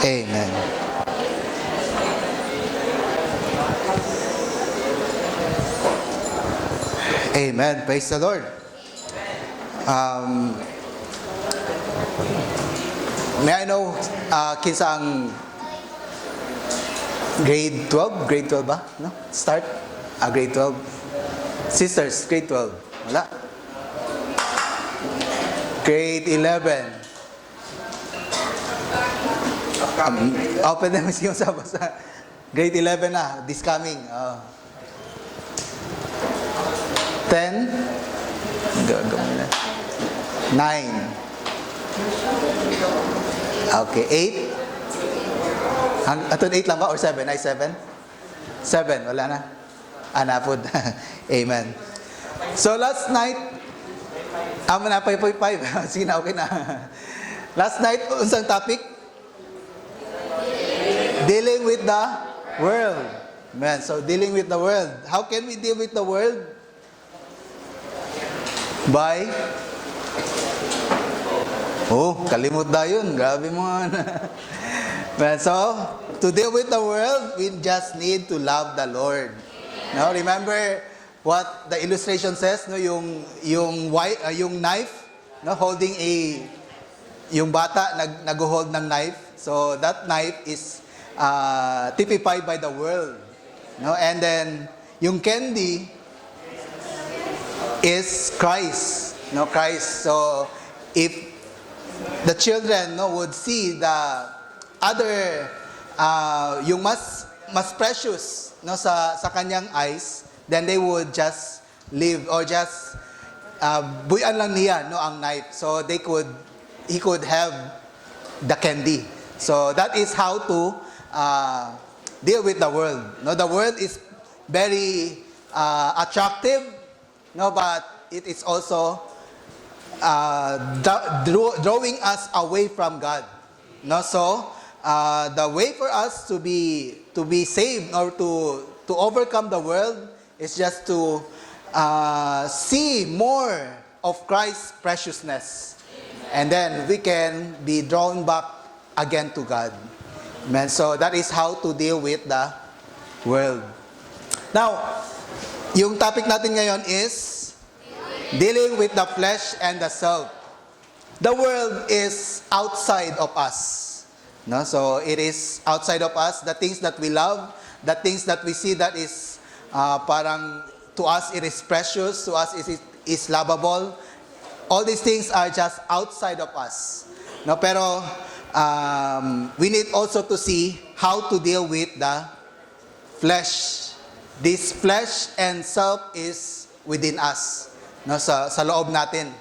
Amen. Amen. Praise the Lord. May I know kinsa ang grade 12? Grade 12 ba? No? Start? Grade 12. Sisters, grade 12. Wala. Grade 11. Open naman siya sa grade 11 na. This coming. 10. 9. Okay, 8. Atun 8 lang ba or 7? Ay, 7? 7, wala na. Anapod. Amen. So last night, na 5.5. Sige na, okay na. Last night, unsang topic? Dealing with the world. Man, so dealing with the world. How can we deal with the world? By kalimut na yun. Grabe mo. Man, so, to deal with the world, we just need to love the Lord. Now, remember what the illustration says, no? Yung knife, no? Holding yung bata nag-hold ng knife. So, that knife is typified by the world. No? And then, yung candy is Christ. No, Christ. So, if the children would see the other yung mas precious sa kanyang eyes, then they would just leave or just buyan lang niya ang knife, so he could have the candy. So that is how to deal with the world. The world is very attractive, but it is also drawing us away from God. So the way for us to be saved or to overcome the world is just to see more of Christ's preciousness, and then we can be drawn back again to God. Amen. So that is how to deal with the world. Now, yung topic natin ngayon is dealing with the flesh and the self. The world is outside of us. So it is outside of us. The things that we love, the things that we see that is parang to us it is precious, to us it is lovable. All these things are just outside of us. Pero we need also to see how to deal with the flesh. This flesh and self is within us. Sa loob natin.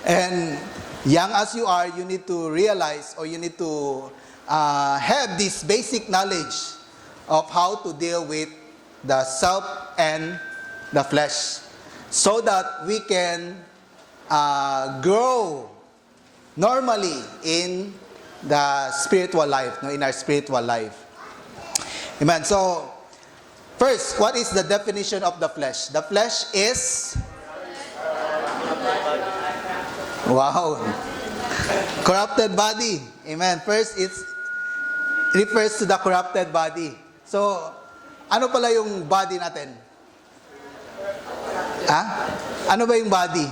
And young as you are, you need to realize or you need to have this basic knowledge of how to deal with the self and the flesh, so that we can grow normally in the spiritual life, in our spiritual life. Amen. So, first, what is the definition of the flesh? The flesh is corrupted body. Amen. First, it refers to the corrupted body. So, ano pala yung body natin? Ano ba yung body?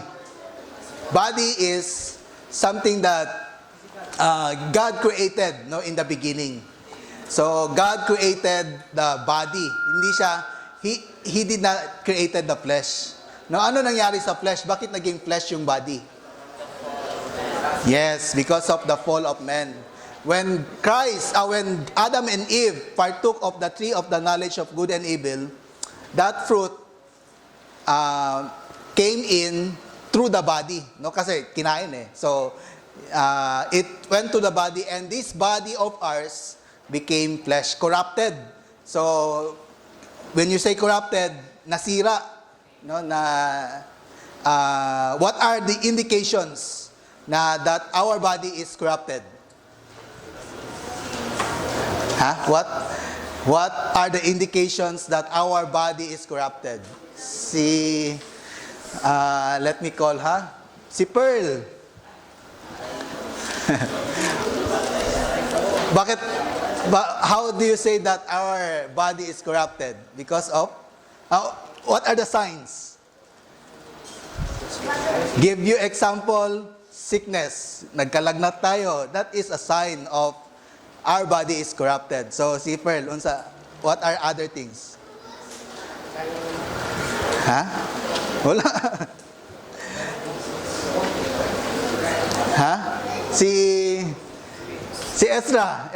Body is something that God created in the beginning. So, God created the body. Hindi siya, He did not created the flesh. Ano nangyari sa flesh? Bakit naging flesh yung body? Yes, because of the fall of man. When Adam and Eve partook of the tree of the knowledge of good and evil, that fruit came in through the body. Kasi kinain So, it went to the body, and this body of ours became flesh, corrupted. So, when you say corrupted, nasira. What are the indications that our body is corrupted? What are the indications that our body is corrupted? Let me call si Pearl. Bakit, how do you say that our body is corrupted? Because of, what are the signs? Give you example, sickness. Nagkalagnat tayo. That is a sign of our body is corrupted. So, si Pearl, what are other things? Ha? Wala. Ha? Si Ezra.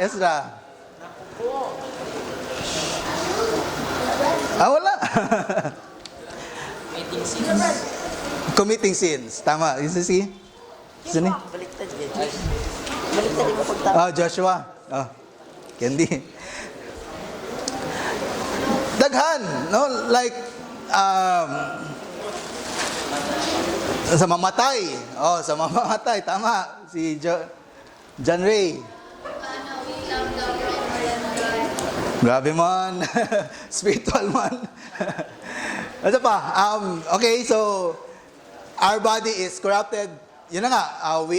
Wala. Committing sins. Tama. Isa si? Sino? Baliktad din. Baliktad din mo pagtama. Joshua. Candy. Daghan, no? Like, sa mamatay. Sa mamatay. Tama. Si John Ray. Grabe man. Spiritual man. Ano pa? Okay, so our body is corrupted. Yun na nga, we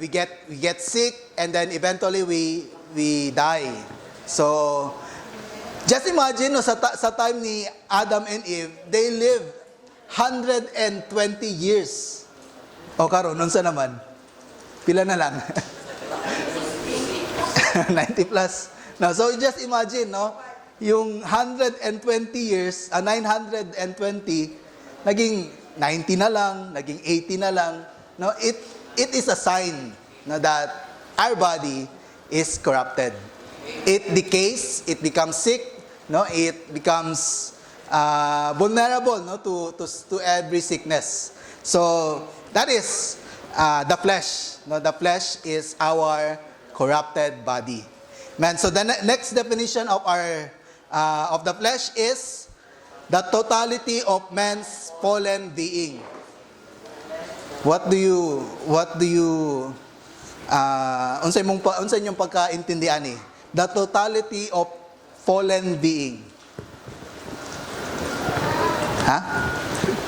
get sick and then eventually we die. So just imagine no, sa time ni Adam and Eve, they lived 120 years. Karon nun sa naman. Pila na lang. 90 plus. No, so just imagine, no, yung 120 years, 920, naging 90 na lang, naging 80 na lang. No, it is a sign, no, that our body is corrupted. It decays, it becomes sick, no, it becomes vulnerable, no, to every sickness. So that is the flesh. No, the flesh is our corrupted body. Man, so the next definition of of the flesh is the totality of man's fallen being. What do you unsay inyong pagkaintindihan ni? The totality of fallen being.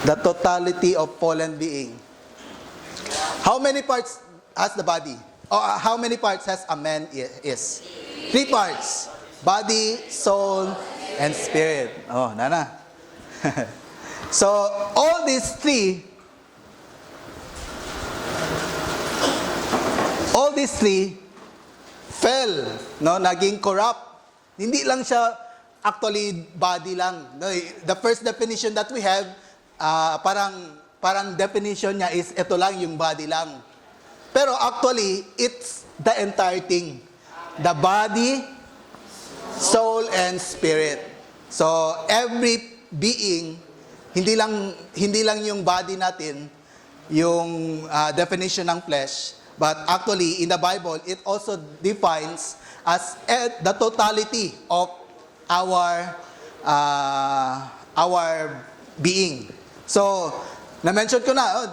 The totality of fallen being. How many parts has the body? Or how many parts has a man is? 3 parts. Body, soul, and spirit. Nana. So, all these three fell, no, naging corrupt. Hindi lang siya actually body lang. No, the first definition that we have, parang definition niya is ito lang yung body lang. Pero actually, it's the entire thing. The body, soul, and spirit. So, every being, hindi lang yung body natin, yung definition ng flesh, but actually, in the Bible, it also defines as the totality of our being. So, na-mention ko na,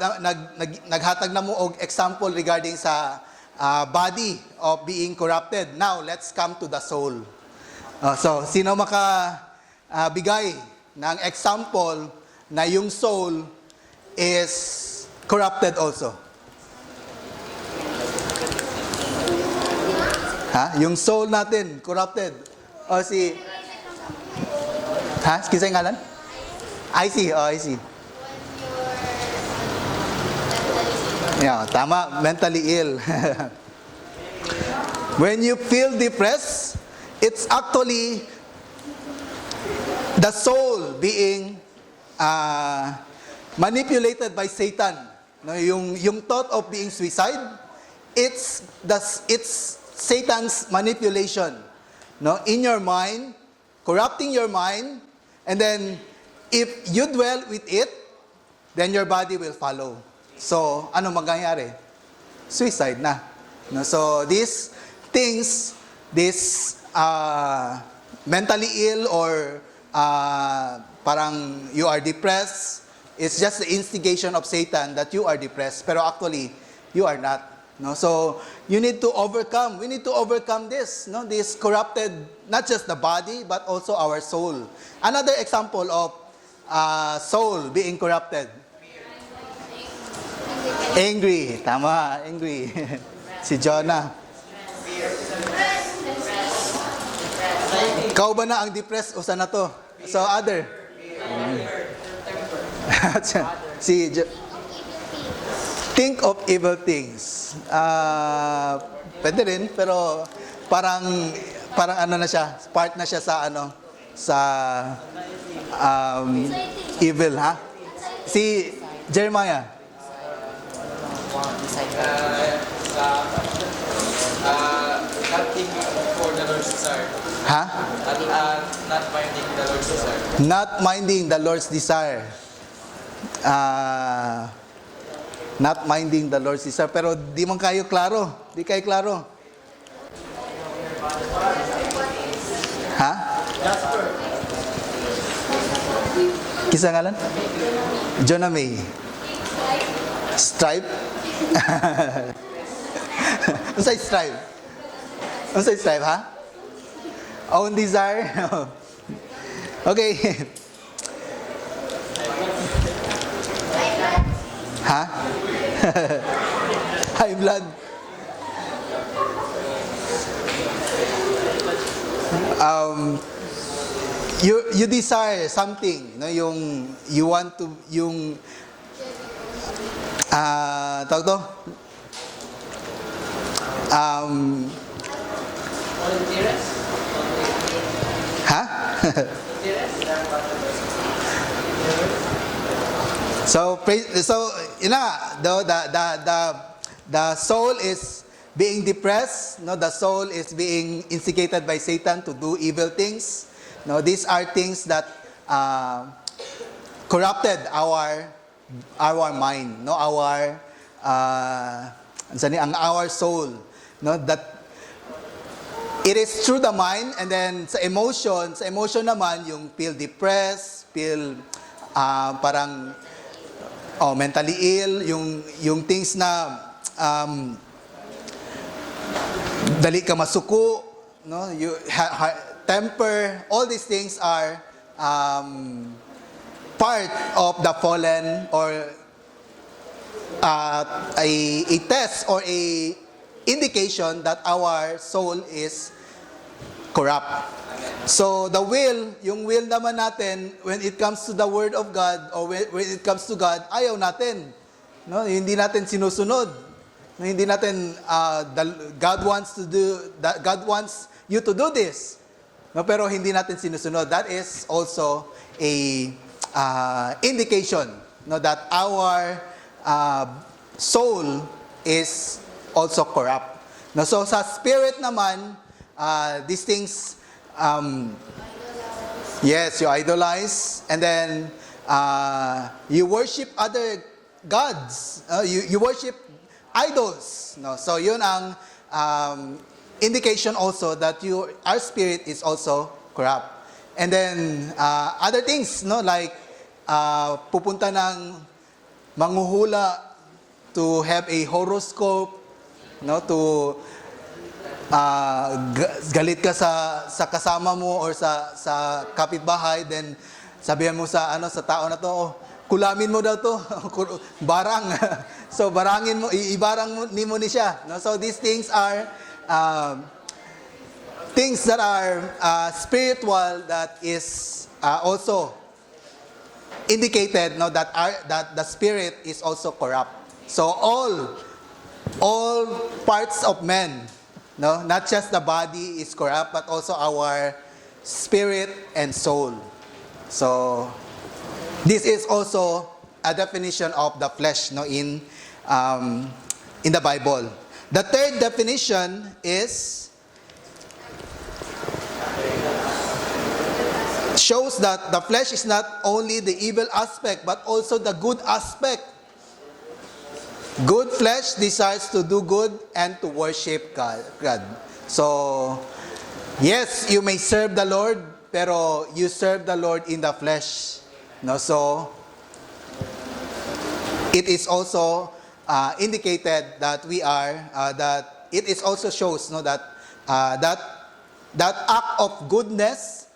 naghatag na mo og example regarding sa body of being corrupted. Now, let's come to the soul. So, sino bigay ng example na yung soul is corrupted also? Yung soul natin, corrupted. Kisa yung ngalan? I see. Yeah, tama, mentally ill. When you feel depressed, it's actually the soul being manipulated by Satan. No, yung thought of being suicide, it's Satan's manipulation. No, in your mind, corrupting your mind, and then if you dwell with it, then your body will follow. So, ano mangyayari? Suicide na. No, so, these things, mentally ill or parang you are depressed, it's just the instigation of Satan that you are depressed. Pero actually, you are not. No? So, we need to overcome this. No? This corrupted, not just the body, but also our soul. Another example of soul being corrupted. Angry. Tama, angry. Si Jonah. Ikaw ba na ang depressed o sana to? So, other. si think of evil things. Pwede rin, pero parang ano na siya, part na siya sa sa evil, ha? Si Jeremiah. Not thinking for the Lord's desire. Ha? Not minding the Lord's desire. Not minding the Lord's desire. Not minding the Lord's desire. Pero di man kayo klaro. Di kayo klaro. Ha? Kisa ngalan? Jonah May. Stripe? Unsay stripe? Unsay stripe, ha? Own desire? Okay. Ha? High blood. You desire something, no, yung you want to yung tawag to? Ha? So yun na, the soul is being depressed, no, the soul is being instigated by Satan to do evil things. No, these are things that corrupted our mind, no, our soul, no, that it is through the mind, and then sa emotion naman yung feel depressed, feel parang mentally ill, yung things na dali ka masuko, no, you temper, all these things are part of the fallen, or a test or a indication that our soul is corrupt. So the will, yung will naman natin when it comes to the word of God, or when it comes to God, ayaw natin. No, hindi natin sinusunod. No, hindi natin God wants you to do this. No, pero hindi natin sinusunod. That is also a indication, no, that our soul is also corrupt. No, so sa spirit naman, these things, yes, you idolize, and then you worship other gods. You worship idols. No, so yun ang indication also that our spirit is also corrupt. And then other things, no, like pupunta ng manghuhula to have a horoscope, no, to galit ka sa kasama mo or sa kapitbahay, then sabihan mo sa tao na to, kulamin mo daw to, barang. So barangin mo, ibarang mo ni siya, no? So these things are things that are spiritual, that is also indicated, no, that the spirit is also corrupt. So all parts of men, no, not just the body is corrupt, but also our spirit and soul. So this is also a definition of the flesh, no, in the Bible. The third definition shows that the flesh is not only the evil aspect, but also the good aspect. Good flesh desires to do good and to worship God. So, yes, you may serve the Lord, pero you serve the Lord in the flesh. No, so it is also indicated that we are that it is also shows, no, that that act of goodness,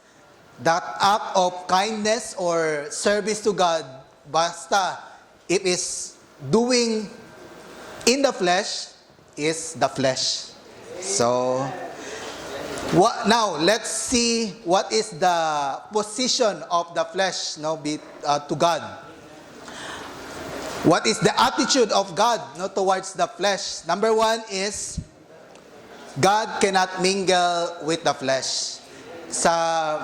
that act of kindness or service to God, basta it is doing in the flesh, is the flesh. So Now, let's see what is the position of the flesh to God. What is the attitude of God towards the flesh? Number one is, God cannot mingle with the flesh. Sa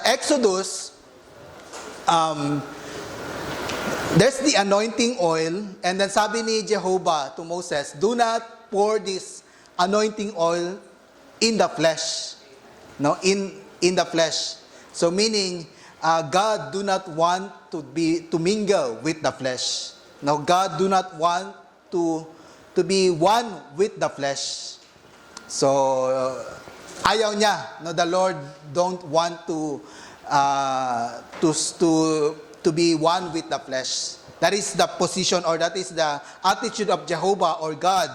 Exodus, there's the anointing oil, and then sabi ni Jehovah to Moses, do not pour this anointing oil in the flesh. In the flesh. So meaning, God do not want to mingle with the flesh. No, God do not want to be one with the flesh. So ayaw niya. The Lord don't want to be one with the flesh. That is the position, or that is the attitude of Jehovah or God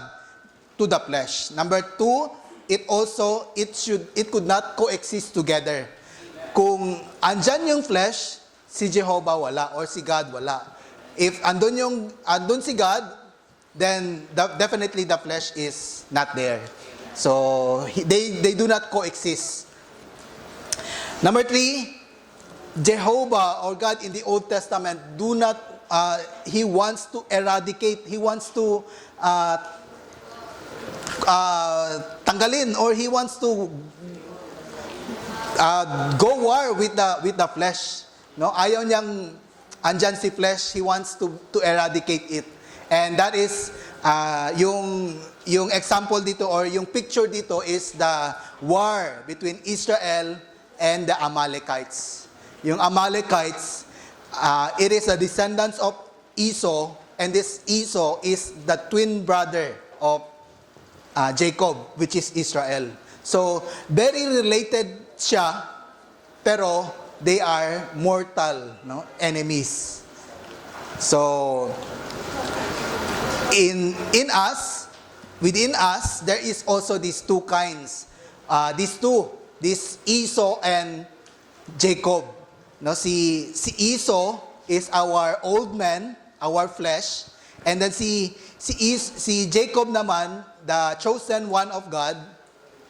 to the flesh. Number two, it could not coexist together. Kung andyan yung flesh, si Jehovah wala, or si God wala. If andun si God, then definitely the flesh is not there. So they do not coexist. Number three, Jehovah or God in the Old Testament He wants to eradicate, He wants to tanggalin, or He wants to go war with the flesh. Ayaw niyang andyan si flesh, He wants to eradicate it. And that is yung example dito, or yung picture dito, is the war between Israel and the Amalekites. Yung Amalekites, it is a descendants of Esau, and this Esau is the twin brother of Jacob, which is Israel. So, very related siya, pero they are mortal enemies. So, within us, there is also these two kinds. This Esau and Jacob. Si Esau is our old man, our flesh, and then si Jacob naman, the chosen one of God,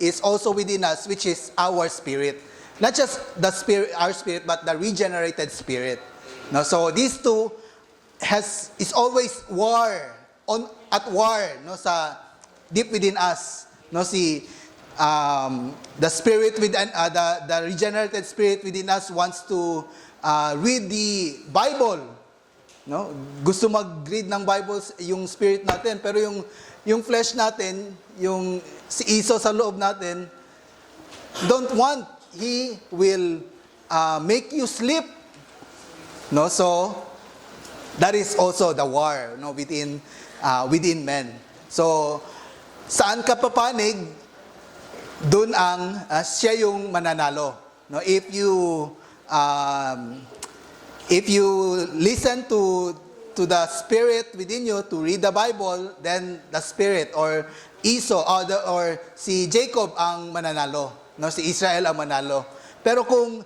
is also within us, which is our spirit. Not just the spirit, our spirit, but the regenerated spirit. So these two is always at war sa deep within us. The spirit within the regenerated spirit within us wants to read the Bible. Gusto mag-read ng Bible yung spirit natin, pero yung flesh natin, yung si Esau sa loob natin, don't want. He will make you sleep. So that is also the war within men. So saan ka papanig, dun siya yung mananalo. If you listen to the spirit within you to read the Bible, then the spirit, or Esau or si Jacob ang mananalo, si Israel ang manalo. Pero kung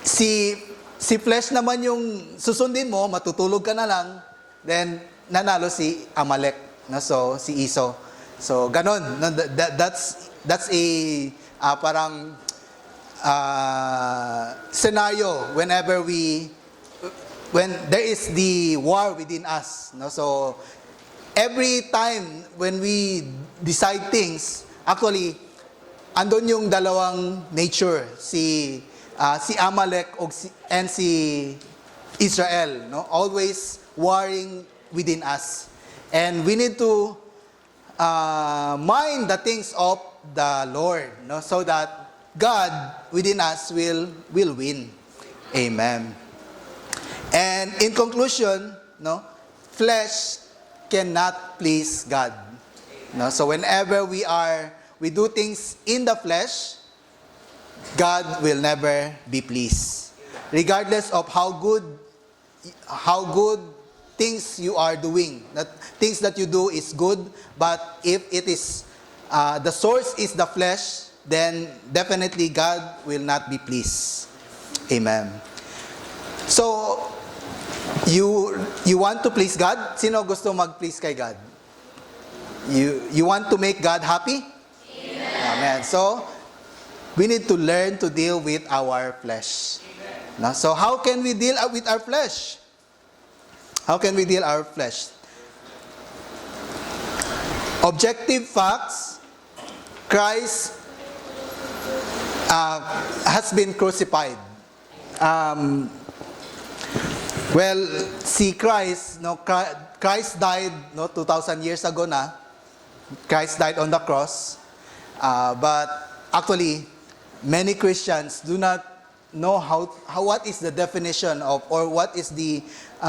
si flesh naman yung susundin mo, matutulog ka na lang, then nanalo si Amalek, so si Esau. So ganon. That's a parang scenario when there is the war within us. So every time when we decide things, actually andon yung dalawang nature, si Amalek and si Israel, always warring within us. And we need to mind the things of the Lord, so that God within us will win. Amen. And in conclusion, flesh cannot please God. So whenever we do things in the flesh, God will never be pleased. Regardless of how good things you are doing, things that you do is good, but if it is the source is the flesh, then definitely God will not be pleased. Amen. So you want to please God? Sino gusto mag-please kay God? You want to make God happy? Amen. Amen. So, we need to learn to deal with our flesh. No? So, how can we deal with our flesh? How can we deal our flesh? Objective facts, Christ has been crucified. Well, see Christ, no, Christ died 2,000 years ago na. Christ died on the cross. But actually, many Christians do not know what is the definition of, or what is the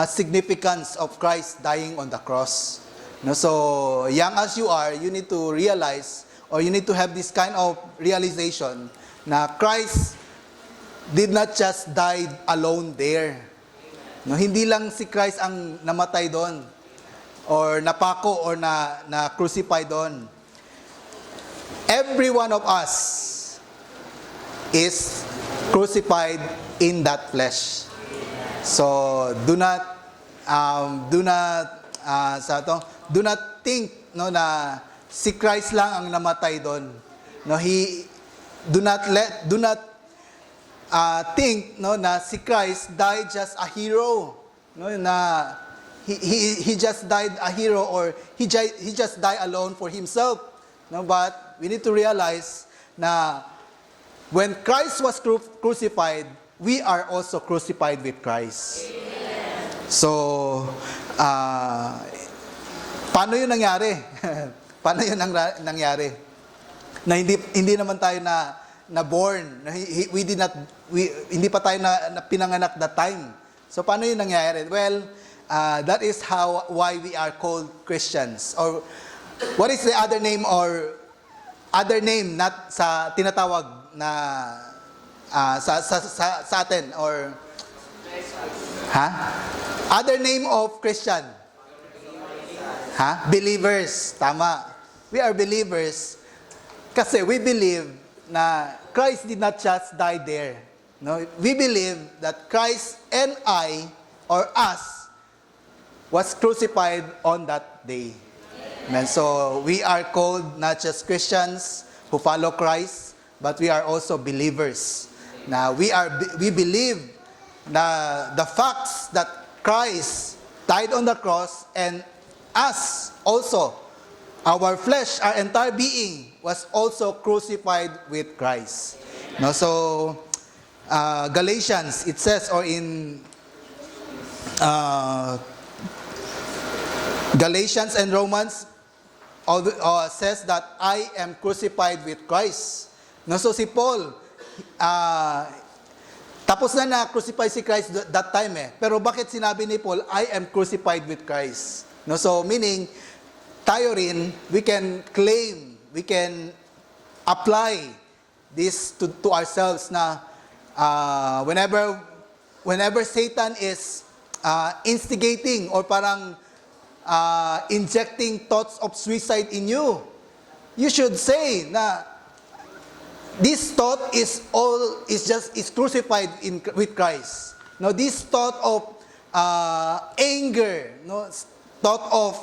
significance of Christ dying on the cross. No, so, young as you are, you need to realize, or you need to have this kind of realization na Christ did not just die alone there. No, hindi lang si Christ ang namatay doon, or napako, or na crucify doon. Every one of us is crucified in that flesh. So do not think na si Christ lang ang namatay doon. No, do not think na si Christ died just a hero. No, na he just died a hero, or he just died alone for himself. No, but we need to realize na when Christ was crucified, we are also crucified with Christ. So, paano yun nangyari? Paano yun nangyari? Na hindi naman tayo na born. Hindi pa tayo na pinanganak that time. So, paano yun nangyari? Well, that is why we are called Christians. Or, what is the other name, or other name not sa tinatawag na sa atin, or other name of Christian? Believers. Tama. We are believers kasi we believe na Christ did not just die there. No, we believe that Christ and I, or us, was crucified on that day. Amen. So we are called not just Christians who follow Christ, but we are also believers. Now we believe na the facts that Christ died on the cross, and us also, our flesh, our entire being was also crucified with Christ. No, so Galatians, it says, or in Galatians and Romans, says that I am crucified with Christ. No, so si Paul, tapos na crucify si Christ that time Pero bakit sinabi ni Paul, I am crucified with Christ? No, so meaning, tayo rin, we can claim, we can apply this to ourselves na whenever Satan is instigating, or parang injecting thoughts of suicide in you, you should say na this thought is crucified with Christ. No, this thought of anger, no, thought of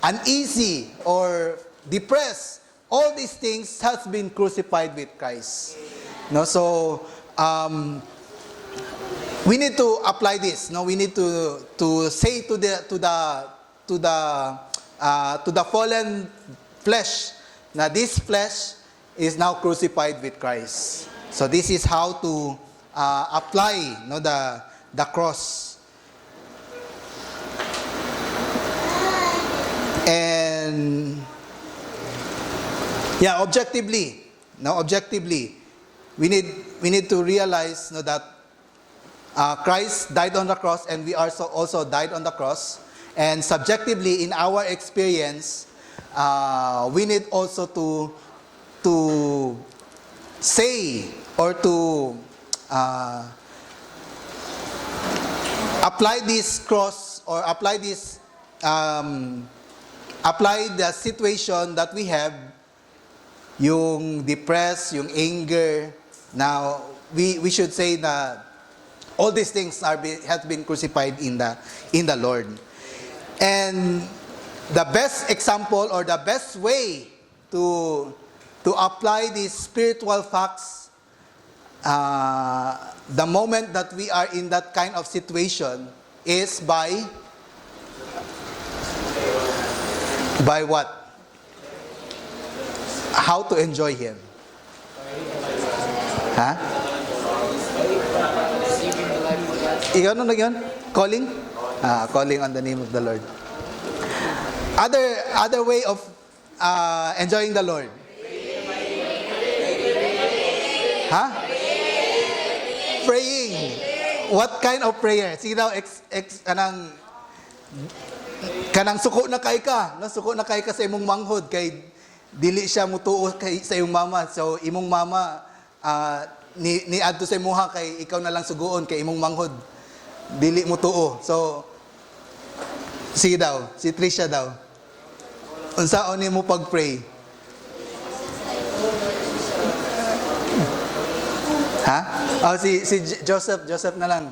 uneasy or depressed, all these things has been crucified with Christ. No, so we need to apply this. No, we need to say to the fallen flesh, na this flesh is now crucified with Christ. So this is how to apply the cross. And objectively, we need to realize that Christ died on the cross, and we also died on the cross. And subjectively, in our experience, we need also to say, or to apply this cross, or apply the situation that we have, yung depressed, yung anger. Now, we should say that all these things have been crucified in the Lord. And the best example or the best way to apply these spiritual facts, the moment that we are in that kind of situation is by what? How to enjoy Him. Ha? Ikaw ano na yun? Calling? Calling on the name of the Lord. Other way of enjoying the Lord. Ha? Praying. What kind of prayer? Sige daw, kanang suko na kay ka. No? Suko na kay ka sa imong manghod. Kay dili siya mutuo kay sa imong mama. So, imong mama, ni adto sa imuha kay ikaw na lang suguon kay imong manghod. Dili mutuo. So, sige daw. Si Trisha daw. Unsaon nimo pag-pray? Ha? Si Joseph na lang.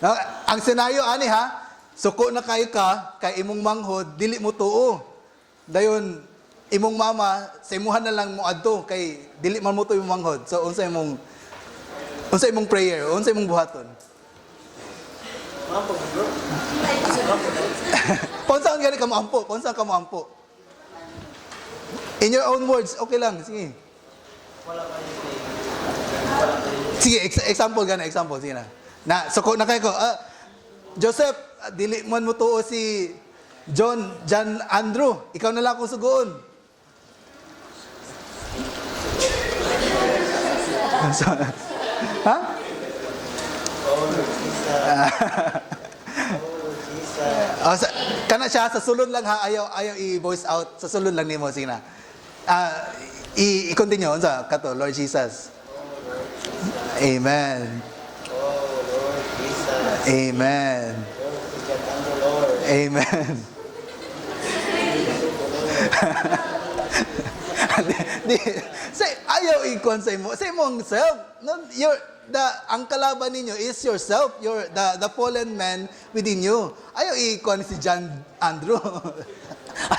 No? Ang senaryo ani ha, suko na kayo ka kay imong manghod, dili mo tuo. Dayon imong mama sa imuhan na lang mo adto kay dili man mo tuo imong manghod. So unsa imong prayer, unsa imong buhaton? Unsa gani ka moampo? Unsa ka moampo? In your own words, okay lang, sige. Sige, example, sige na. Suko na kayo ko, Joseph, dili man mo tuo si John Andrew, ikaw na lang akong sugoon. Ha? Kana siya, sa sulod lang ha, ayaw i-voice out, sa sulod lang nimo, sige na. I-continue, unsa kato, Lord Jesus. Amen. Oh, Lord Jesus. Amen. Amen. Say, ayaw ikon sa imo. Sa imong self. No, ang kalaban ninyo is yourself. The fallen man within you. Ayaw ikon si John Andrew.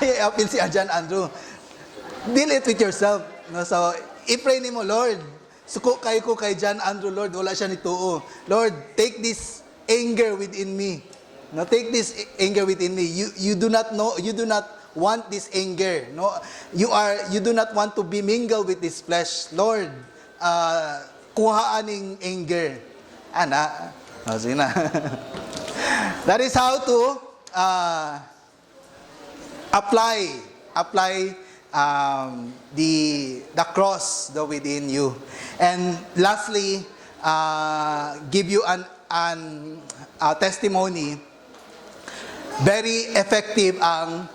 Ayaw apin si John Andrew. Deal it with yourself. No, so, i-pray nimo, Lord, suko kayo ko kay John Andrew, Lord, wala siya ni tuo. Lord, take this anger within me. No, take this anger within me. You do not want this anger. No, you do not want to be mingled with this flesh. Lord, kuhaan ning anger. Ana, sige na. That is how to apply the cross within you. And lastly, give you a testimony. Very effective ang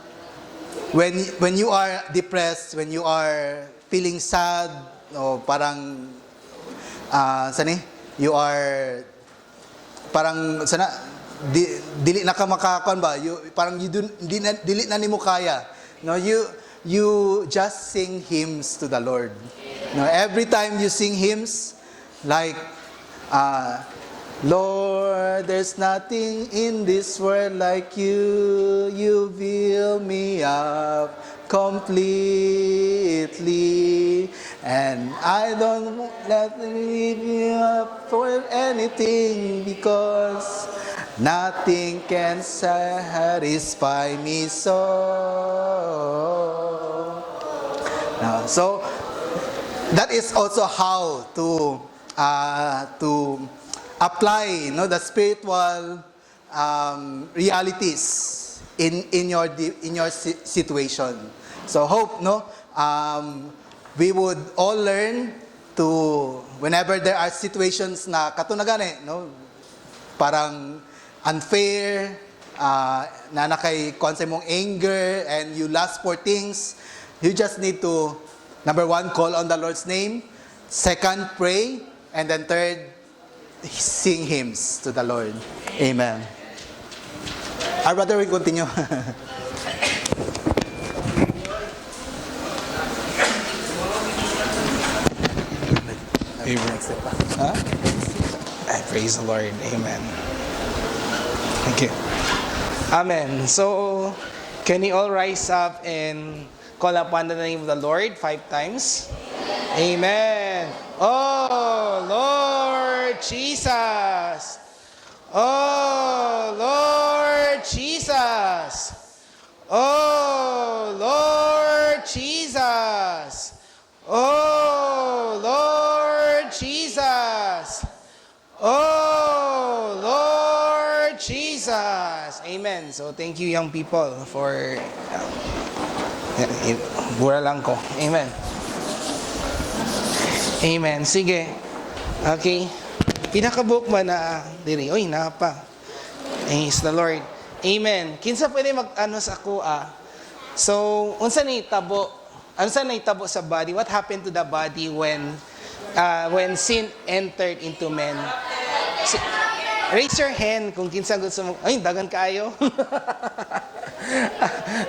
when you are depressed, when you are feeling sad, o parang you are parang dili na ka makakakuan ba, parang dili na nimo kaya. No, you just sing hymns to the Lord. No, every time you sing hymns, like Lord, there's nothing in this world like you. You fill me up completely, and I don't let me leave you up for anything, because nothing can satisfy me so. Now, so that is also how to apply, the spiritual realities in your situation. So hope we would all learn to, whenever there are situations na katunagane, parang unfair, na nakay konse mong anger, and you lust for things, you just need to, number 1, call on the Lord's name. 2, pray. And then 3, sing hymns to the Lord. Amen. Our brother will continue. Amen. Huh? Praise the Lord. Amen. Thank you. Amen. So, Can you all rise up and call upon the name of the Lord 5 times? Amen. Oh, Lord Jesus. Oh, Lord Jesus. Oh, Lord Jesus. Oh, Lord Jesus. Oh, Lord Jesus. Amen. So, thank you, young people, for... Bura lang ko. Amen. Amen. Sige. Okay. Pinakabook man na diri. Oy, napa. Praise the Lord. Amen. Kinsa pwede mag-ano sa kuha? So, unsa na itabo? Unsa na itabo sa body? What happened to the body when sin entered into men? Raise your hand kung kinsa gusto mo. Ay, dagan kayo.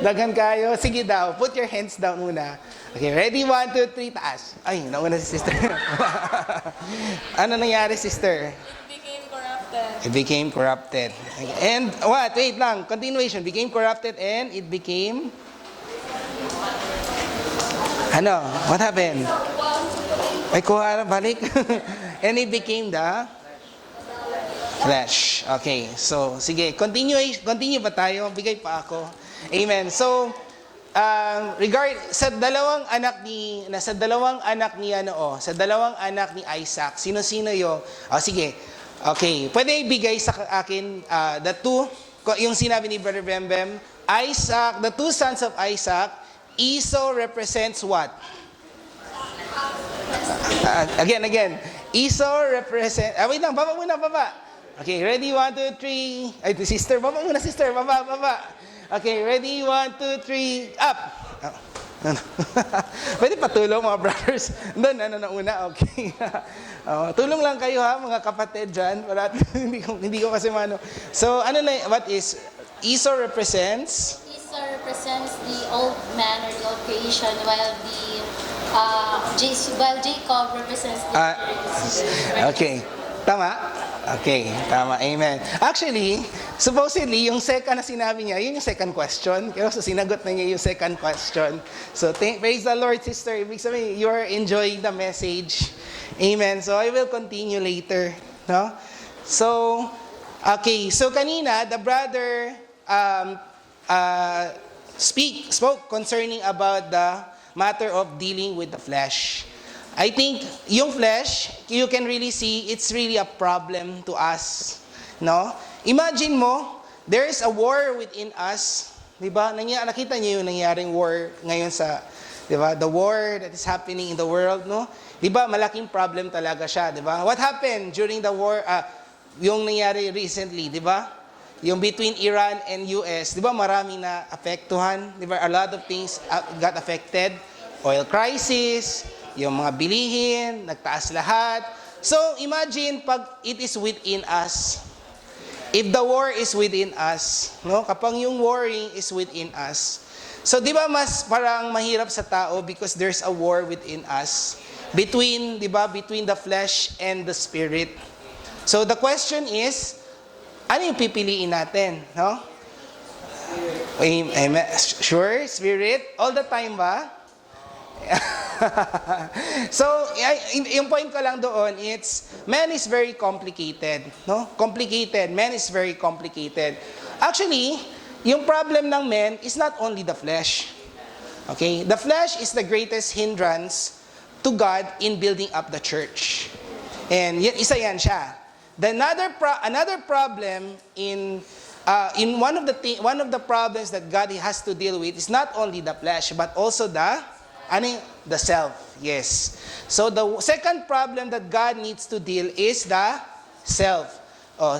Dagan kayo. Sige daw. Put your hands down muna. Okay, ready? 1, 2, 3, taas. Ay, nauna si sister. Ano nangyari, sister? It became corrupted. It became corrupted. And what? Wait lang. Continuation. Became corrupted and it became... Ano? What happened? Ay, kuha na, balik. And it became the flesh. Okay. So, sige. Continue ba tayo? Bigay pa ako. Amen. So, sa dalawang anak ni Isaac, sino-sino yo? Sige. Okay, pwede ibigay sa akin the two, yung sinabi ni Brother Bembem, Isaac, the two sons of Isaac, Esau represents what? Again. Esau represents, wait lang, baba muna, baba. Okay, ready, 1, 2, 3. Ay, sister, baba muna, sister, baba. Okay, ready, 1, 2, 3, up. Pwede patulong mga brothers. Doon, una, okay. Tulong lang kayo ha, mga kapatid dyan. Hindi ko kasi mano. So, what is, Esau represents? Esau represents the old man or the old creation, while Jacob represents the Okay. Tama? Okay, tama. Amen. Actually, supposedly, yung second na sinabi niya, yun yung second question. Kaya so sinagot na niya yung second question. So, praise the Lord, sister. Ibig sabihin, you are enjoying the message. Amen. So, I will continue later. No? So, okay. So, kanina, the brother spoke concerning about the matter of dealing with the flesh. I think yung flesh, you can really see it's really a problem to us. No? Imagine mo, there is a war within us. 'Di ba? Nakita niyo yung nangyaring war ngayon sa, 'di ba? The war that is happening in the world, no? 'Di ba? Malaking problem talaga siya, 'di ba? What happened during the war yung nangyari recently, 'di ba? Yung between Iran and US, 'di ba? Maraming na apektuhan, 'di ba? A lot of things got affected. Oil crisis, yung mga bilihin, nagtaas lahat. So, imagine pag it is within us. If the war is within us, no? Kapag yung warring is within us. So, di ba mas parang mahirap sa tao because there's a war within us. Between the flesh and the spirit. So, the question is, ano yung pipiliin natin, no? Amen. Sure, spirit? All the time ba? So, yung point ko lang doon, man is very complicated, no? Man is very complicated. Actually, yung problem ng man is not only the flesh. Okay? The flesh is the greatest hindrance to God in building up the church. And isa yan siya. Another problem in one of the problems that God has to deal with is not only the flesh but also the self. Yes. So the second problem that God needs to deal is the self.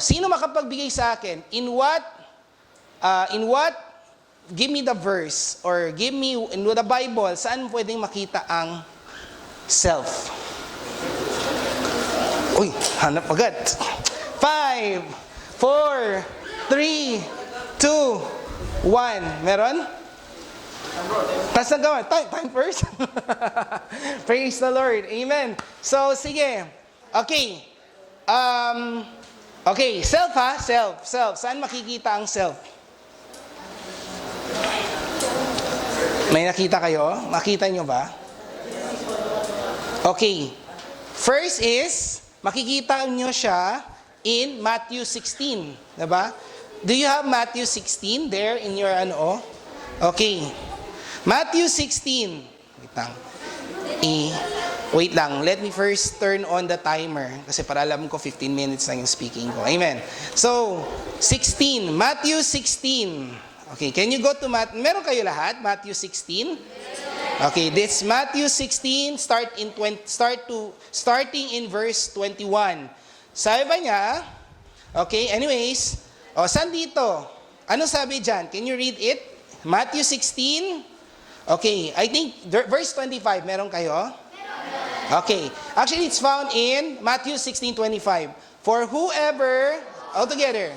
Sino makapagbigay sa akin? In what give me the verse or give me in the Bible saan pwedeng makita ang self? Uy, hanap agad. 5, 4, 3, 2, 1. Meron? Tas na gawa. Time first. Praise the Lord. Amen. So, sige. Okay. Okay, self ha? Self. Saan makikita ang self? May nakita kayo? Makita nyo ba? Okay. First is, makikita nyo siya in Matthew 16. Diba? Do you have Matthew 16 there in your ano? Okay. Matthew 16. Wait lang. Let me first turn on the timer. Kasi para alam ko 15 minutes lang yung speaking ko. Amen. So, 16. Matthew 16. Okay, can you go to Meron kayo lahat? Matthew 16? Okay, this Matthew 16 starting in verse 21. Sabi ba niya? Okay, anyways, saan dito? Ano sabi diyan? Can you read it? Matthew 16. Okay, I think verse 25 meron kayo? Okay. Actually, it's found in Matthew 16:25. For whoever all together,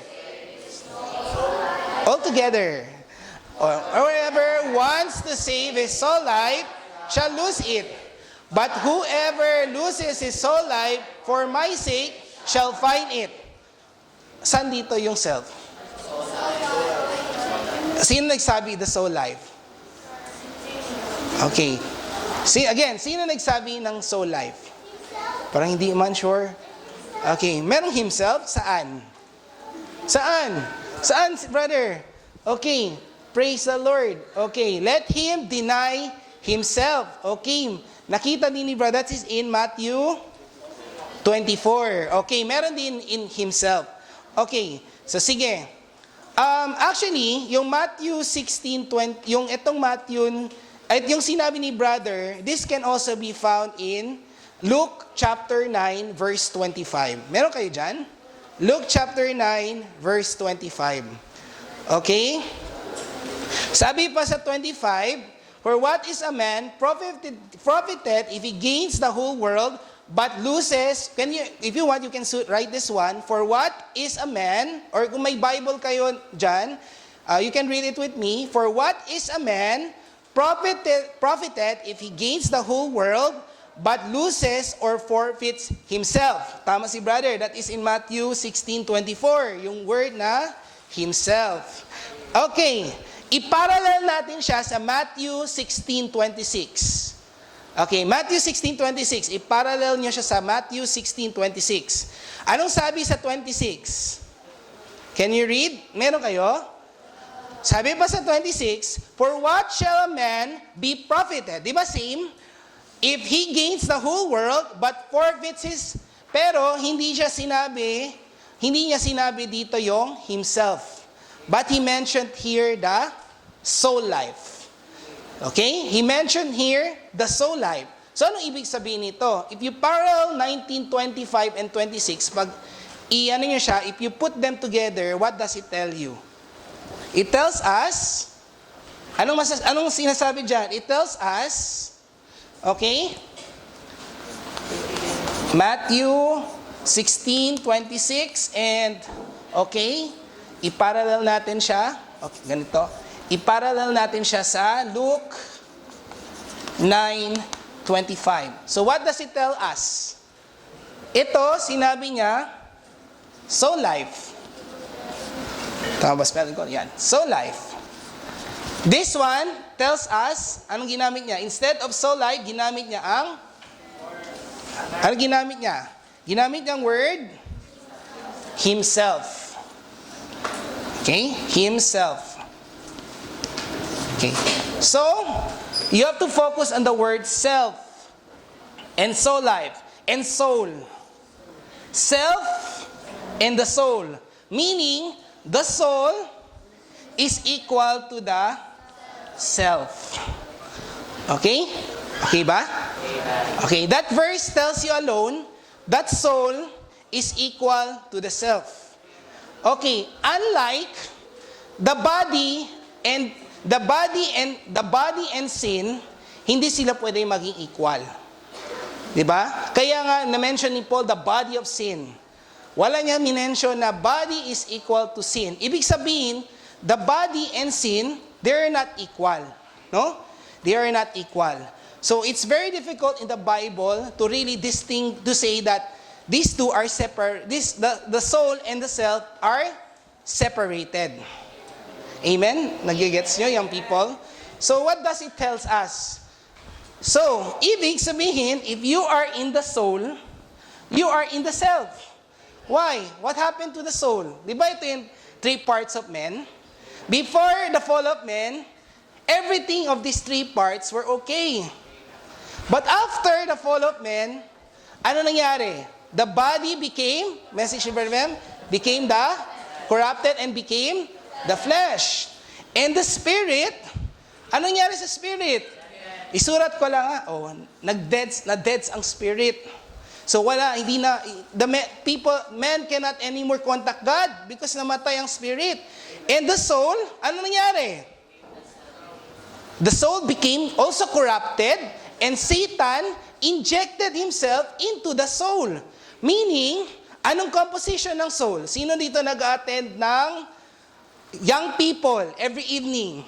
or whoever wants to save his soul life shall lose it. But whoever loses his soul life for my sake shall find it. Saan dito yung self? Sino nagsabi the soul life? Okay. See, again, sino nagsabi ng soul life? Parang hindi man sure. Okay, merong himself? Saan? Saan? Saan, brother? Okay, praise the Lord. Okay, let him deny himself. Okay, nakita din ni brother, that is in Matthew 24. Okay, meron din in himself. Okay, so sige. Actually, yung Matthew 16:20, yung etong Matthew, at yung sinabi ni brother, this can also be found in Luke chapter 9 verse 25. Meron kayo dyan? Luke chapter 9 verse 25. Okay? Sabi pa sa 25, for what is a man profited if he gains the whole world but loses, if you want, you can write this one. For what is a man, or kung may Bible kayo dyan, you can read it with me. For what is a man profited if he gains the whole world but loses or forfeits himself. Tama si brother, that is in Matthew 16:24, yung word na himself. Okay, iparallel natin siya sa Matthew 16:26. Okay, Matthew 16:26, iparallel niyo siya sa Matthew 16:26. Anong sabi sa 26? Can you read? Meron kayo? Sabi pa sa 26, for what shall a man be profited? Di ba same? If he gains the whole world but forfeits his, pero hindi niya sinabi dito yung himself. But he mentioned here the soul life. Okay? He mentioned here the soul life. So anong ibig sabihin nito? If you parallel 19:25 and 26, pag niyo siya, if you put them together, what does it tell you? It tells us, anong sinasabi dyan? It tells us, okay, Matthew 16:26 and, okay, iparallel natin siya, okay, ganito, iparallel natin siya sa Luke 9:25. So what does it tell us? Ito, sinabi niya, soul life. Tama ba spelling ko? Yan. Soul life. This one tells us, anong ginamit niya? Instead of soul life, ginamit niya anong ginamit niya? Ginamit niyang word, himself. Okay? Himself. Okay. So, you have to focus on the word self and soul life and soul. Self and the soul. Meaning, the soul is equal to the self. Okay? Okay ba? Okay, that verse tells you alone that soul is equal to the self. Okay, unlike the body and sin, hindi sila pwede maging equal. 'Di ba? Kaya nga na-mention ni Paul the body of sin. Wala niya minention na body is equal to sin. Ibig sabihin, the body and sin, they're not equal. No? They are not equal. So it's very difficult in the Bible to really to say that these two are separate. The soul and the self are separated. Amen? Nagigets nyo, young people? So what does it tells us? So, ibig sabihin, if you are in the soul, you are in the self. Why? What happened to the soul? Di ba ito yung 3 parts of man? Before the fall of man, everything of these 3 parts were okay. But after the fall of man, ano nangyari? The body became, message became the corrupted and became the flesh. And the spirit, ano nangyari sa spirit? Isurat ko lang na-deads ang spirit. So wala, hindi na, man cannot anymore contact God because namatay ang spirit. And the soul, ano nangyari? The soul became also corrupted and Satan injected himself into the soul. Meaning, anong composition ng soul? Sino dito nag-attend ng young people every evening?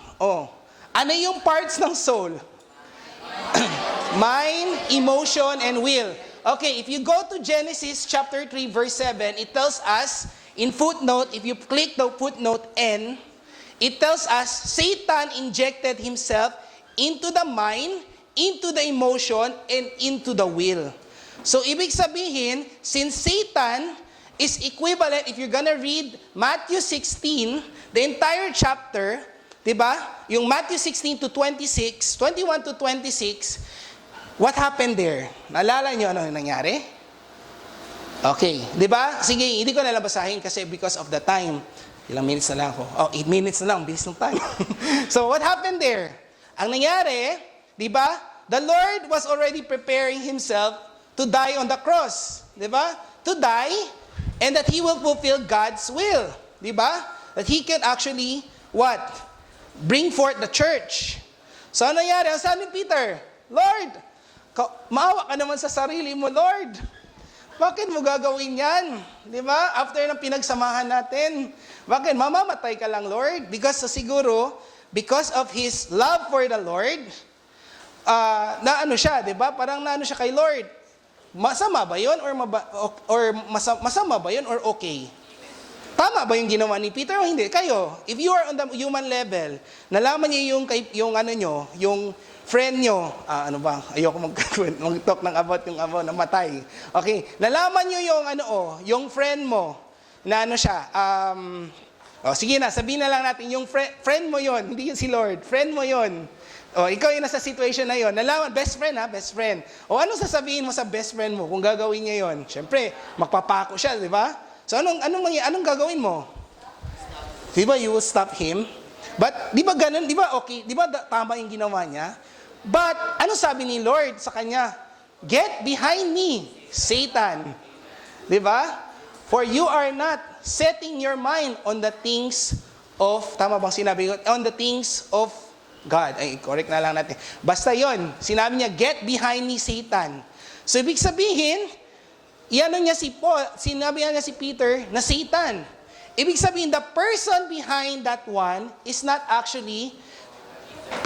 Ano yung parts ng soul? Mind, emotion, and will. Okay, if you go to Genesis chapter 3, verse 7, it tells us, in footnote, if you click the footnote N, it tells us Satan injected himself into the mind, into the emotion, and into the will. So, ibig sabihin, since Satan is equivalent, if you're gonna read Matthew 16, the entire chapter, diba? Yung Matthew 16 to 26, 21 to 26, what happened there? Naalala nyo ano yung nangyari? Okay, diba? Sige, hindi ko nalang basahin kasi because of the time. Ilang minutes na lang ako. 8 minutes na lang, bilis ng time. So, what happened there? Ang nangyari, diba? The Lord was already preparing Himself to die on the cross. Diba? To die, and that He will fulfill God's will. Diba? That He can actually, what? Bring forth the church. So, ano nangyari? Ang sabi ni Peter, Lord, maawa ka naman sa sarili mo, Lord. Bakit mo gagawin yan? Di ba? After ng pinagsamahan natin. Bakit? Mamamatay ka lang, Lord? Because siguro, because of His love for the Lord, siya, di ba? Parang naano siya kay Lord. Masama ba yun? Masama ba yun? Or okay? Tama ba yung ginawa ni Peter o hindi? Kayo, if you are on the human level, nalaman niyo yung friend nyo, ayoko mag-talk ng about yung namatay. Okay, nalaman nyo yung friend mo, na siya, sige na, sabihin na lang natin, yung friend mo yon, hindi yun si Lord, friend mo yon. Ikaw yung nasa situation na yon, nalaman, best friend. Anong sasabihin mo sa best friend mo kung gagawin niya yon? Siyempre, magpapako siya, di ba? So, anong gagawin mo? Di ba, you will stop him? But, di ba ganun? Di ba okay? Di ba tama yung ginawa niya? But, ano sabi ni Lord sa kanya? Get behind me, Satan. Di ba? For you are not setting your mind on the things of, tama bang sinabi ko? On the things of God. Ay, correct na lang natin. Basta yon, sinabi niya, get behind me, Satan. So, ibig sabihin, sinabi niya si Peter na Satan. Ibig sabihin, the person behind that one is not actually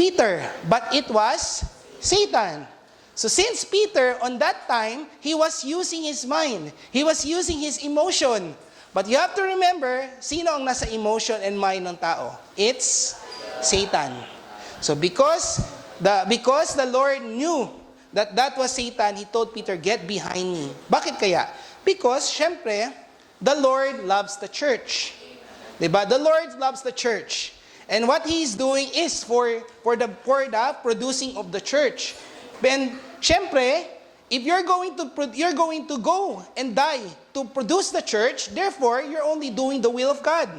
Peter, but it was Satan. So since Peter, on that time, he was using his mind. He was using his emotion. But you have to remember, sino ang nasa emotion and mind ng tao? It's Satan. So because the Lord knew that was Satan, He told Peter, get behind me. Bakit kaya? Because, syempre, the Lord loves the church. Diba? The Lord loves the church. And what He is doing is for the producing of the church. And, syempre, if you're going to go and die to produce the church, therefore, you're only doing the will of God.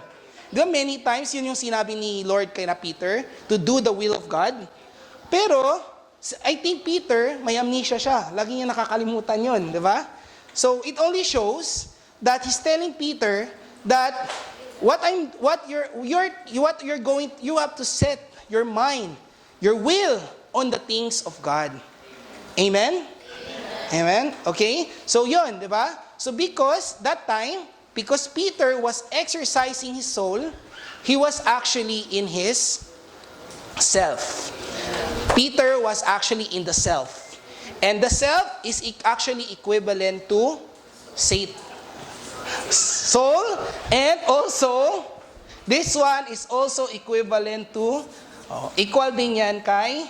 Diba? Many times, yun yung sinabi ni Lord kay na Peter, to do the will of God. Pero, I think Peter, may amnesia siya. Lagi niya nakakalimutan yun, di ba? So, it only shows that he's telling Peter that you have to set your mind, your will on the things of God. Amen? Amen? Okay? So, yun, di ba? So, because Peter was exercising his soul, he was actually in his self. Peter was actually in the self. And the self is actually equivalent to Satan. Soul, and also, this one is also equivalent to Oh, equal din yan kay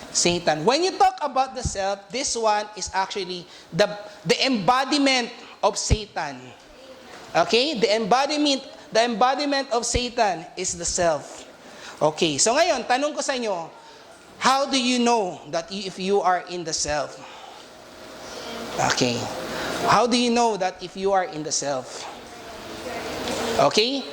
Satan. When you talk about the self, this one is actually the embodiment of Satan. Okay? The embodiment of Satan is the self. Okay, so ngayon, tanong ko sa inyo, how do you know that if you are in the self? Okay. How do you know that if you are in the self? Okay?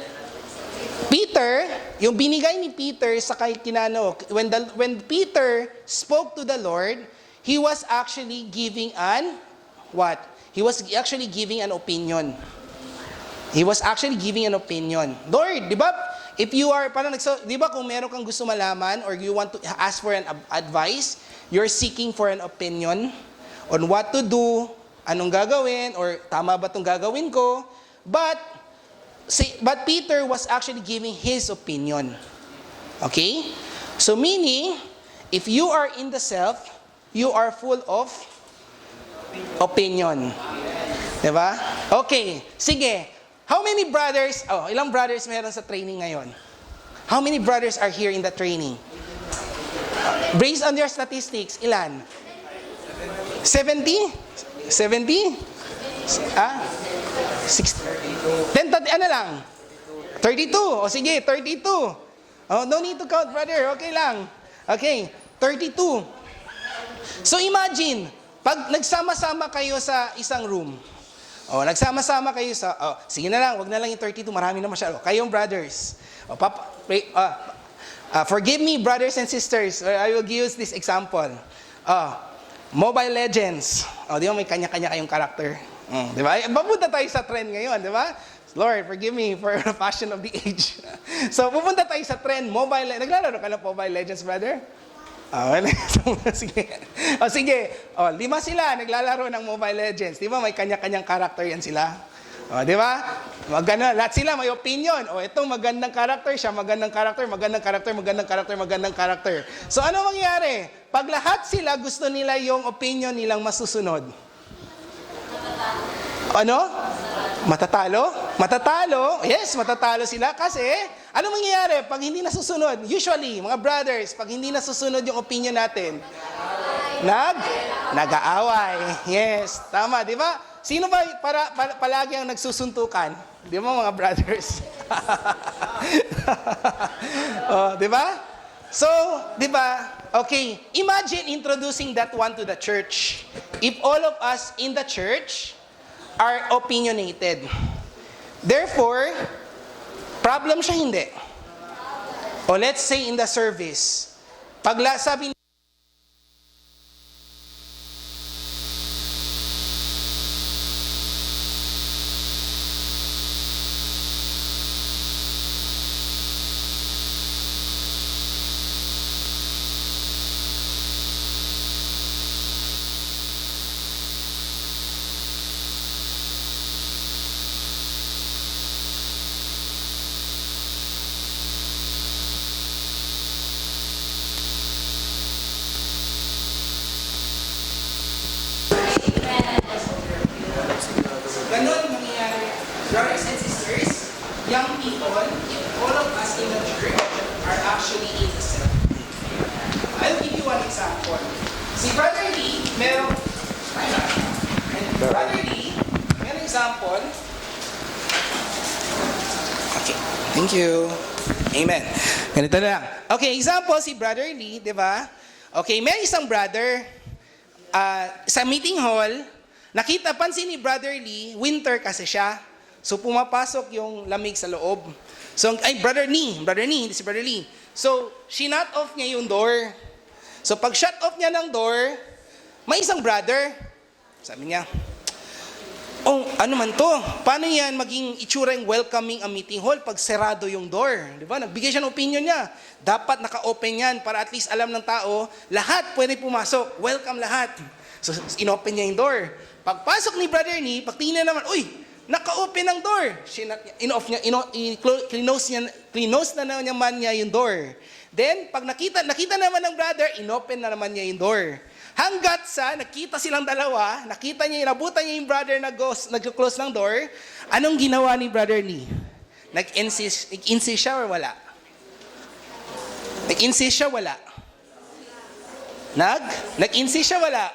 Peter, yung binigay ni Peter sa kay Kinano, when Peter spoke to the Lord, he was actually giving an what? He was actually giving an opinion. He was actually giving an opinion. Lord, di ba? If you are, parang di ba kung meron kang gusto malaman or you want to ask for an advice, you're seeking for an opinion on what to do, anong gagawin, or tama ba itong gagawin ko? But Peter was actually giving his opinion. Okay? So meaning, if you are in the self, you are full of opinion. Diba? Okay, sige. How many brothers, ilang brothers meron sa training ngayon? How many brothers are here in the training? Based on your statistics, ilan? 70? 70? 60? Then, ano lang? 32. O sige, 32. Oh, no need to count, brother. Okay lang. Okay, 32. So imagine, pag nagsama-sama kayo sa isang room, nagsama-sama kayo sa, sige na lang, wag na lang yung 32, marami na masyado. Kayong brothers. Forgive me, brothers and sisters. I will use this example. Mobile Legends. Di ba may kanya-kanya kayong karakter? Di ba? Papunta tayo sa trend ngayon, di ba? Lord, forgive me for the passion of the age. So, pupunta tayo sa trend, naglalaro ka ng Mobile Legends, brother? Sige. Sige. 5 sila naglalaro ng Mobile Legends. Di ba may kanya-kanyang karakter yan sila? Di ba? Lahat sila may opinion. Itong magandang karakter, siya magandang karakter, magandang karakter, magandang karakter, magandang karakter. So ano mangyayari? Pag lahat sila gusto nila yung opinion nilang masusunod. Ano? Matatalo? Matatalo? Yes, matatalo sila kasi ano mangyayari pag hindi nasusunod? Usually, mga brothers, pag hindi nasusunod yung opinion natin, nag-aaway. Yes, tama, di ba? Sino ba palagi ang nagsusuntukan? Di ba mga brothers? Di ba? So, di ba? Okay, imagine introducing that one to the church. If all of us in the church are opinionated. Therefore, problem siya hindi. O let's say in the service, sabi ganon mangyayari. Brothers and sisters, young people, all of us in the church are actually in the self. I'll give you one example. Si Brother Lee, merong example. Okay, thank you. Amen. Ganito na lang. Okay, example, si Brother Lee, di ba? Okay, may isang brother sa meeting hall. Pansin ni Brother Lee, winter kasi siya. So, pumapasok yung lamig sa loob. So, Brother Lee, hindi si Brother Lee. So, sinut off niya yung door. So, pag shut off niya ng door, may isang brother. Sabi niya, ano man to? Paano yan maging itsura yung welcoming ang meeting hall pag serado yung door? Di ba? Nagbigay siya ng opinion niya. Dapat naka-open yan para at least alam ng tao, lahat pwede pumasok. Welcome lahat. So, inopen niya yung door. Pagpasok ni Brother Lee, pagtingin naman, naka-open ang door. Close na naman niya yung door. Then, pag nakita naman ng brother, inopen na naman niya yung door. Hanggat sa nakita silang dalawa, inabutan niya yung brother na nag-close ng door, anong ginawa ni Brother Lee? Nag-insist siya or wala? Nag-insist siya, wala. Nag-insist siya, wala.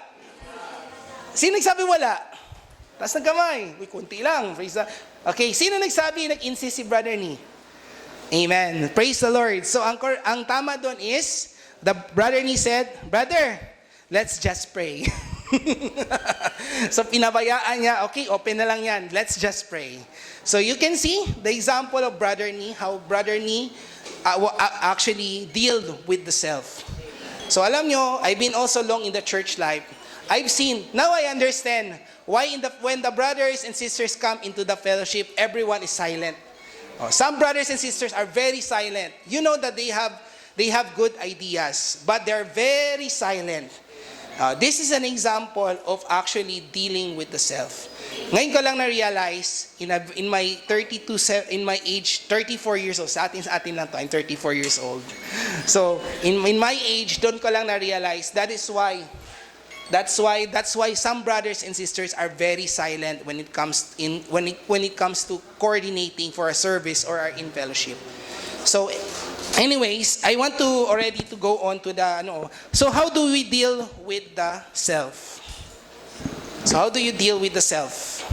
Sino nagsabi wala? Taas ng kamay. Uy, kunti lang. Praise the... Okay, sino nagsabi nag-insist si Brother Nee? Amen. Praise the Lord. So, ang tama doon is, the Brother Nee said, Brother, let's just pray. So, pinabayaan niya, okay, open na lang yan. Let's just pray. So, you can see the example of Brother Nee, how Brother Nee actually deal with the self. So, alam nyo, I've been also long in the church life. I've seen, now I understand why when the brothers and sisters come into the fellowship, everyone is silent. Oh, some brothers and sisters are very silent. You know that they have good ideas, but they're very silent. This is an example of actually dealing with the self. Ngayon ko lang na-realize, in my age, 34 years old, sa atin lang to, I'm 34 years old. So, in my age, doon ko lang na-realize, that's why some brothers and sisters are very silent when it comes to coordinating for a service or are in fellowship. So, anyways, I want to already to go on to the So how do we deal with the self? So how do you deal with the self?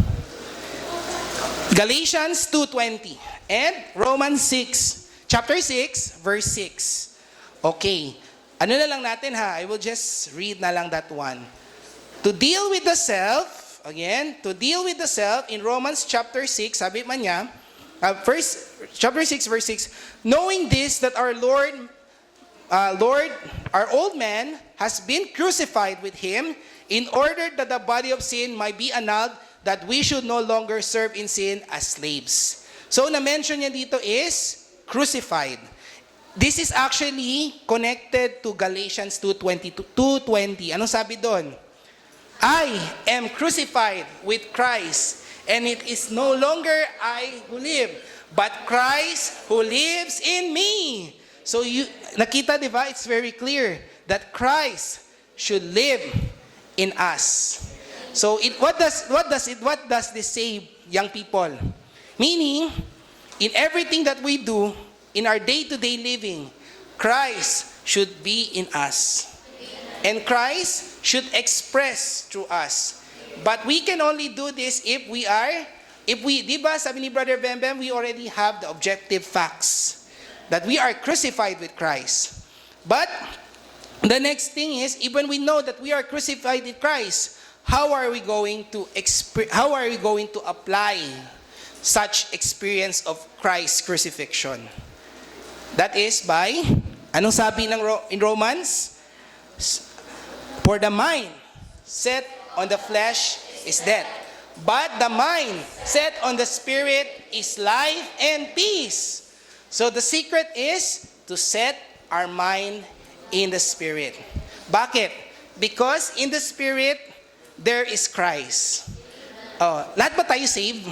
Galatians 2:20 and Romans 6, chapter 6, verse 6. Okay. Ano na lang natin ha? I will just read na lang that one. To deal with the self, again, to deal with the self in Romans chapter 6, sabi man niya, chapter 6, verse 6, knowing this, that our our old man has been crucified with him in order that the body of sin might be annulled, that we should no longer serve in sin as slaves. So, na-mention niya dito is crucified. This is actually connected to Galatians 2:20. Anong sabi doon? I am crucified with Christ, and it is no longer I who live, but Christ who lives in me. So nakita, di ba? It's very clear that Christ should live in us. So what does this say, young people? Meaning, in everything that we do, in our day-to-day living, Christ should be in us. And Christ should express through us. But we can only do this if we, di ba, sabi ni Brother Bembem, we already have the objective facts that we are crucified with Christ. But the next thing is, even we know that we are crucified with Christ, how are we going to apply such experience of Christ's crucifixion? That is by, anong sabi in Romans? For the mind set on the flesh is death, but the mind set on the spirit is life and peace. So the secret is to set our mind in the spirit. Bakit? Because in the spirit, there is Christ. Lahat ba tayo saved?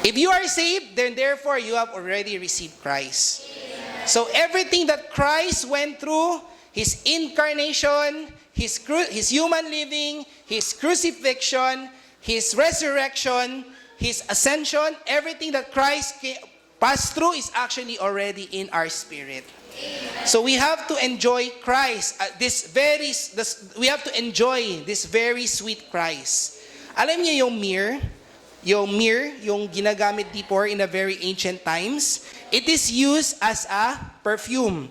If you are saved, then therefore you have already received Christ. So everything that Christ went through, His incarnation, His human living, His crucifixion, His resurrection, His ascension, everything that Christ passed through is actually already in our spirit. So we have to enjoy Christ. We have to enjoy this very sweet Christ. Alam niyo yung myrrh, yung ginagamit before in the very ancient times, it is used as a perfume.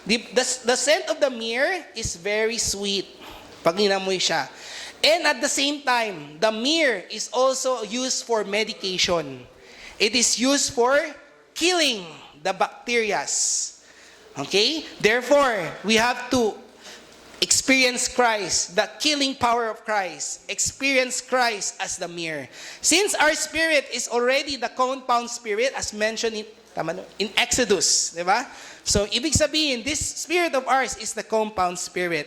The scent of the myrrh is very sweet pag ninamoy siya. And at the same time, the myrrh is also used for medication. It is used for killing the bacteria. Okay? Therefore, we have to experience Christ, the killing power of Christ. Experience Christ as the myrrh. Since our spirit is already the compound spirit, as mentioned in Exodus, di ba? So, ibig sabihin, this spirit of ours is the compound spirit.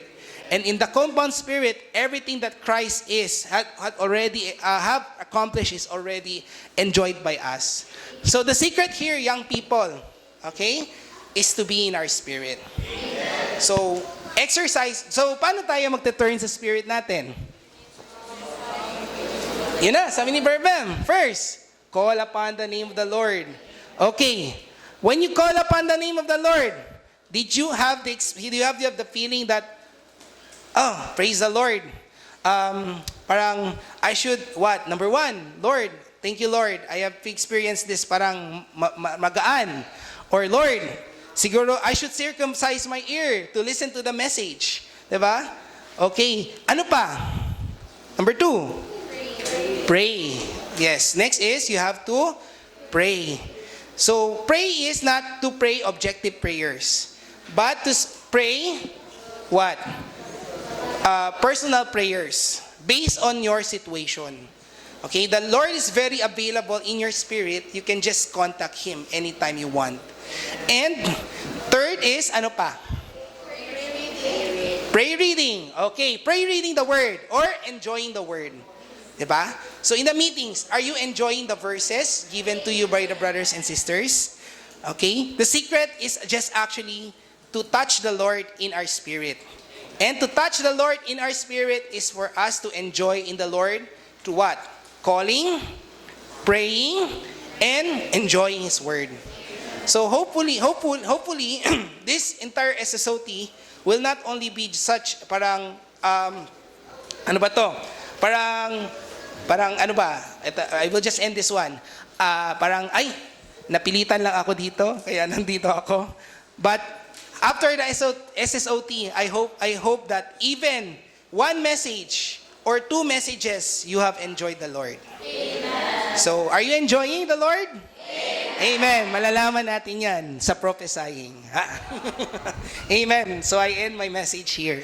And in the compound spirit, everything that Christ had already have accomplished is already enjoyed by us. So, the secret here, young people, okay, is to be in our spirit. So, exercise. So, paano tayo magte-turn sa spirit natin? Yun na, sabi ni Berbem. First, call upon the name of the Lord. Okay. When you call upon the name of the Lord, Did you have the feeling that, oh, praise the Lord. Parang I should what? Number one, Lord, thank you Lord. I have experienced this parang magaan. Or Lord, siguro I should circumcise my ear to listen to the message. 'Di ba? Okay. Ano pa? Number two, pray. Yes. Next is you have to pray. So pray is not to pray objective prayers, but to pray what? Personal prayers based on your situation. Okay, the Lord is very available in your spirit. You can just contact Him anytime you want. And third is, ano pa? Pray reading. Okay, pray reading the Word or enjoying the Word. Diba? So in the meetings, are you enjoying the verses given to you by the brothers and sisters? Okay, the secret is just actually to touch the Lord in our spirit. And to touch the Lord in our spirit is for us to enjoy in the Lord to what? Calling, praying, and enjoying His Word. So hopefully, this entire SSOT will not only be such parang, ano ba to? Parang ano ba? I will just end this one. Parang, ay, napilitan lang ako dito, kaya nandito ako. But after the SSOT, I hope that even one message or two messages, you have enjoyed the Lord. Amen. So, are you enjoying the Lord? Amen. Malalaman natin yan sa prophesying. Amen. So, I end my message here.